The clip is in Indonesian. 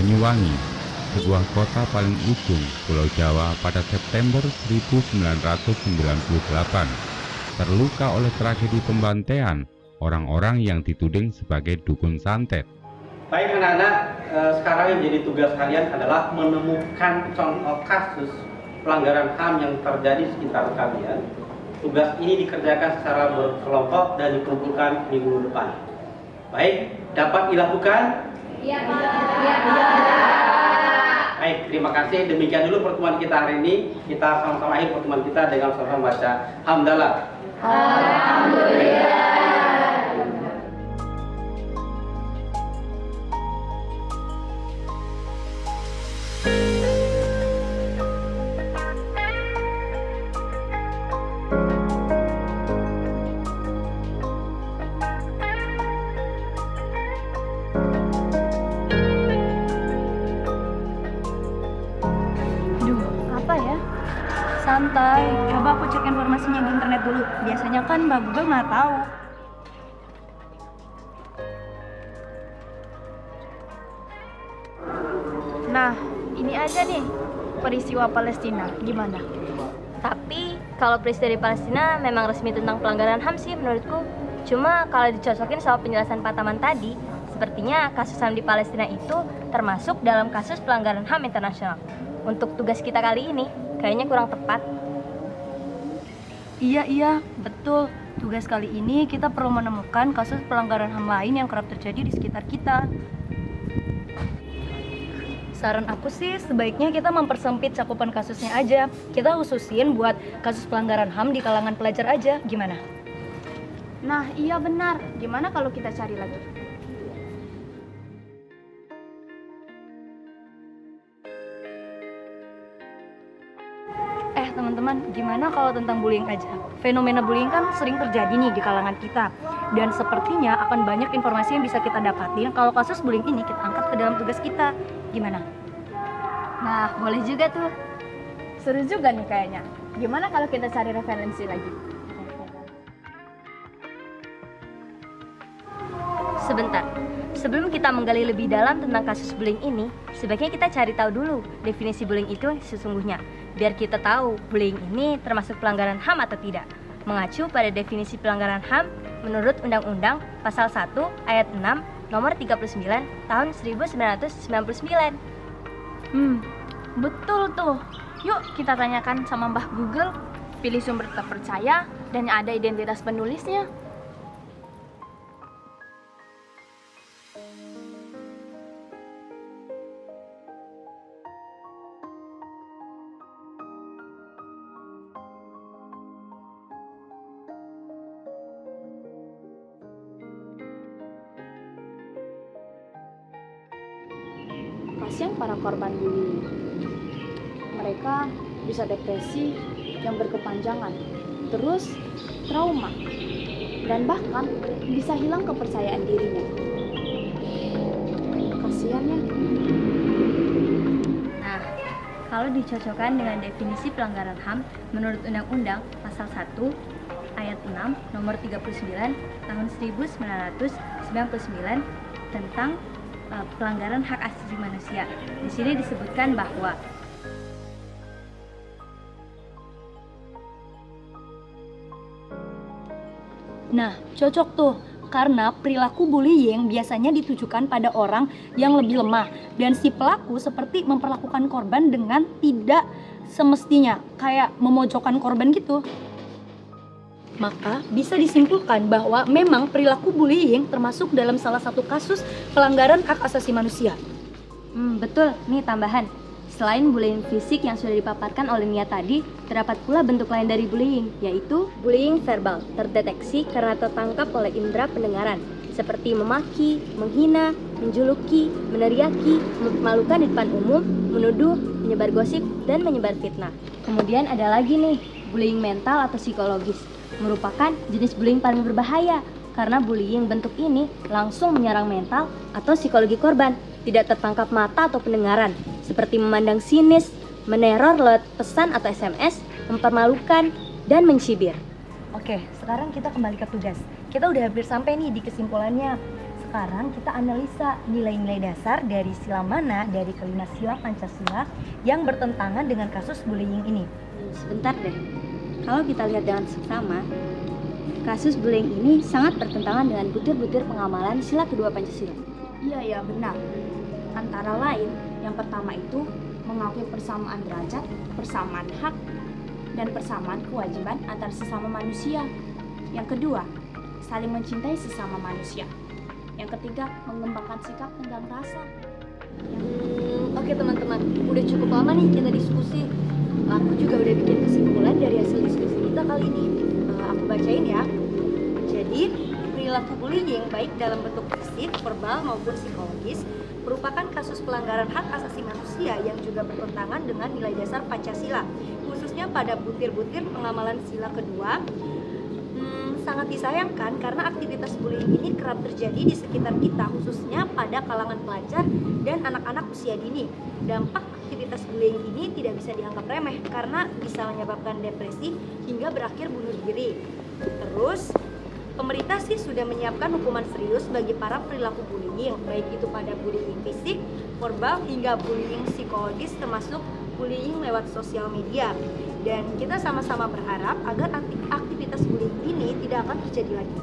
Banyuwangi, sebuah kota paling ujung Pulau Jawa pada September 1998, terluka oleh tragedi pembantaian orang-orang yang dituding sebagai dukun santet. Baik anak-anak, sekarang yang jadi tugas kalian adalah menemukan contoh kasus pelanggaran HAM yang terjadi di sekitar kalian. Tugas ini dikerjakan secara berkelompok dan dikumpulkan minggu depan. Baik, dapat dilakukan? Iya, Pak. Iya, Pak. Baik, terima kasih. Demikian dulu pertemuan kita hari ini. Kita sama-sama akhir pertemuan kita dengan sama-sama baca hamdalah. Alhamdulillah. Apa ya? Santai, coba aku cek informasinya di internet dulu. Biasanya kan Mbak Google nggak tahu. Nah, ini aja nih peristiwa Palestina, gimana? Tapi kalau peristiwa di Palestina memang resmi tentang pelanggaran HAM sih menurutku. Cuma kalau dicocokin sama penjelasan Pak Taman tadi, sepertinya kasus HAM di Palestina itu termasuk dalam kasus pelanggaran HAM internasional. Untuk tugas kita kali ini, kayaknya kurang tepat. Iya, betul. Tugas kali ini kita perlu menemukan kasus pelanggaran HAM lain yang kerap terjadi di sekitar kita. Saran aku sih sebaiknya kita mempersempit cakupan kasusnya aja. Kita khususin buat kasus pelanggaran HAM di kalangan pelajar aja, gimana? Nah, iya benar. Gimana kalau kita cari lagi? Teman-teman, gimana kalau tentang bullying aja? Fenomena bullying kan sering terjadi nih di kalangan kita. Dan sepertinya akan banyak informasi yang bisa kita dapatin kalau kasus bullying ini kita angkat ke dalam tugas kita. Gimana? Nah, boleh juga tuh. Seru juga nih kayaknya. Gimana kalau kita cari referensi lagi? Sebentar, sebelum kita menggali lebih dalam tentang kasus bullying ini, sebaiknya kita cari tahu dulu definisi bullying itu sesungguhnya, biar kita tahu bullying ini termasuk pelanggaran HAM atau tidak. Mengacu pada definisi pelanggaran HAM menurut Undang-Undang Pasal 1 Ayat 6 Nomor 39 Tahun 1999. Betul tuh. Yuk kita tanyakan sama Mbah Google, pilih sumber terpercaya dan ada identitas penulisnya. Kasihan para korban bullying. Mereka bisa depresi yang berkepanjangan, terus trauma, dan bahkan bisa hilang kepercayaan dirinya. Kasihan ya. Nah, kalau dicocokkan dengan definisi pelanggaran HAM menurut Undang-Undang Pasal 1 Ayat 6 Nomor 39 Tahun 1999 tentang pelanggaran hak asasi manusia. Di sini disebutkan bahwa Nah, cocok tuh. Karena perilaku bullying biasanya ditujukan pada orang yang lebih lemah. Dan si pelaku seperti memperlakukan korban dengan tidak semestinya. Kayak memojokkan korban gitu. Maka bisa disimpulkan bahwa memang perilaku bullying termasuk dalam salah satu kasus pelanggaran hak asasi manusia. Betul, nih tambahan. Selain bullying fisik yang sudah dipaparkan oleh Nia tadi, terdapat pula bentuk lain dari bullying, yaitu bullying verbal, terdeteksi karena tertangkap oleh indera pendengaran, seperti memaki, menghina, menjuluki, meneriaki, memalukan di depan umum, menuduh, menyebar gosip, dan menyebar fitnah. Kemudian ada lagi nih, bullying mental atau psikologis, merupakan jenis bullying paling berbahaya, karena bullying bentuk ini langsung menyerang mental atau psikologi korban, tidak tertangkap mata atau pendengaran, seperti memandang sinis, meneror lewat pesan atau SMS, mempermalukan, dan mencibir. Oke, sekarang kita kembali ke tugas. Kita udah hampir sampai nih di kesimpulannya. sekarang kita analisa nilai-nilai dasar dari sila mana dari kelima sila Pancasila yang bertentangan dengan kasus bullying ini. Sebentar deh, kalau kita lihat dengan seksama, kasus bullying ini sangat bertentangan dengan butir-butir pengamalan sila kedua Pancasila. Iya, benar. Antara lain, yang pertama itu mengakui persamaan derajat, persamaan hak, dan persamaan kewajiban antar sesama manusia. Yang kedua, saling mencintai sesama manusia. Yang ketiga, mengembangkan sikap tenggang rasa. Oke teman-teman, udah cukup lama nih kita diskusi. Aku juga udah bikin kesimpulan dari hasil diskusi kita kali ini. Aku bacain ya. Jadi, perilaku bullying baik dalam bentuk fisik, verbal maupun psikologis merupakan kasus pelanggaran hak asasi manusia yang juga bertentangan dengan nilai dasar Pancasila, khususnya pada butir-butir pengamalan sila kedua. Sangat disayangkan karena aktivitas bullying ini kerap terjadi di sekitar kita, khususnya pada kalangan pelajar dan anak-anak usia dini. Dampak aktivitas bullying ini tidak bisa dianggap remeh karena bisa menyebabkan depresi hingga berakhir bunuh diri. Terus, pemerintah sih sudah menyiapkan hukuman serius bagi para perilaku bullying, baik itu pada bullying fisik, verbal, hingga bullying psikologis termasuk bullying lewat sosial media. Dan kita sama-sama berharap agar aktivitas bullying ini tidak akan terjadi lagi.